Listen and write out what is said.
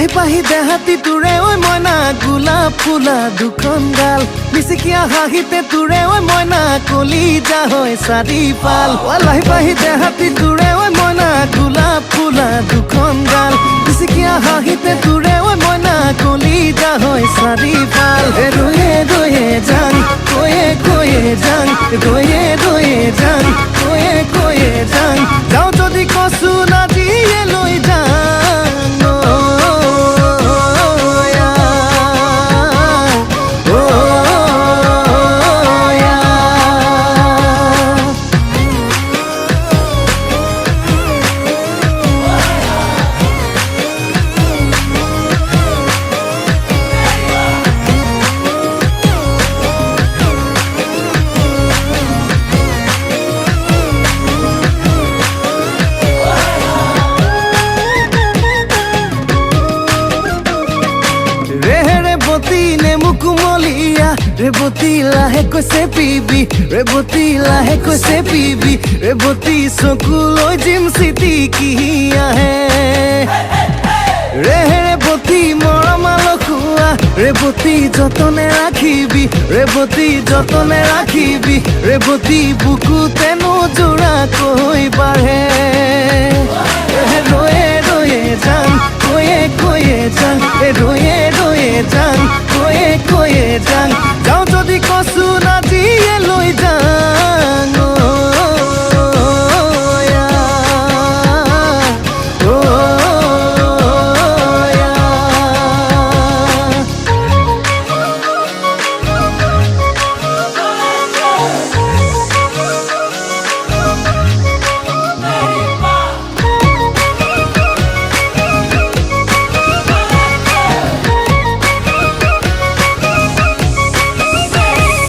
লাহি পাহি দেহাতি তোৰে ঐ মইনা গোলাপ ফুলা দুখন গাল মিচিকিয়া হাঁহিতে তোৰে ঐ মইনা কলিজা হয় চাৰিফাল লাহি পাহি দেহাতি তোৰে ঐ মইনা গোলাপ ফুলা দুখন গাল মিচিকিয়া হাঁহিতে তোৰে ঐ মইনা কলিজা হয় চাৰিফাল ৰয়ে ৰয়ে যাং কৈয়ে কৈয়ে যাং ৰয়ে ৰয়ে যাং কৈয়ে কৈয়ে যাং যাওঁ যদি কচু নাজিয়ে লৈ যাং ৰেবতী লাহেকৈ চেপিবি ৰেবতী লাহেকৈ চেপিবি ৰেবতী চকুলৈ জিম চিটিকি আহে ৰেবতী মৰমাল খোৱা ৰেবতী যতনে ৰাখিবি ৰেবতী যতনে ৰাখিবি ৰেবতী বুকুতেনো জোৰাকৈ বাঢ়ে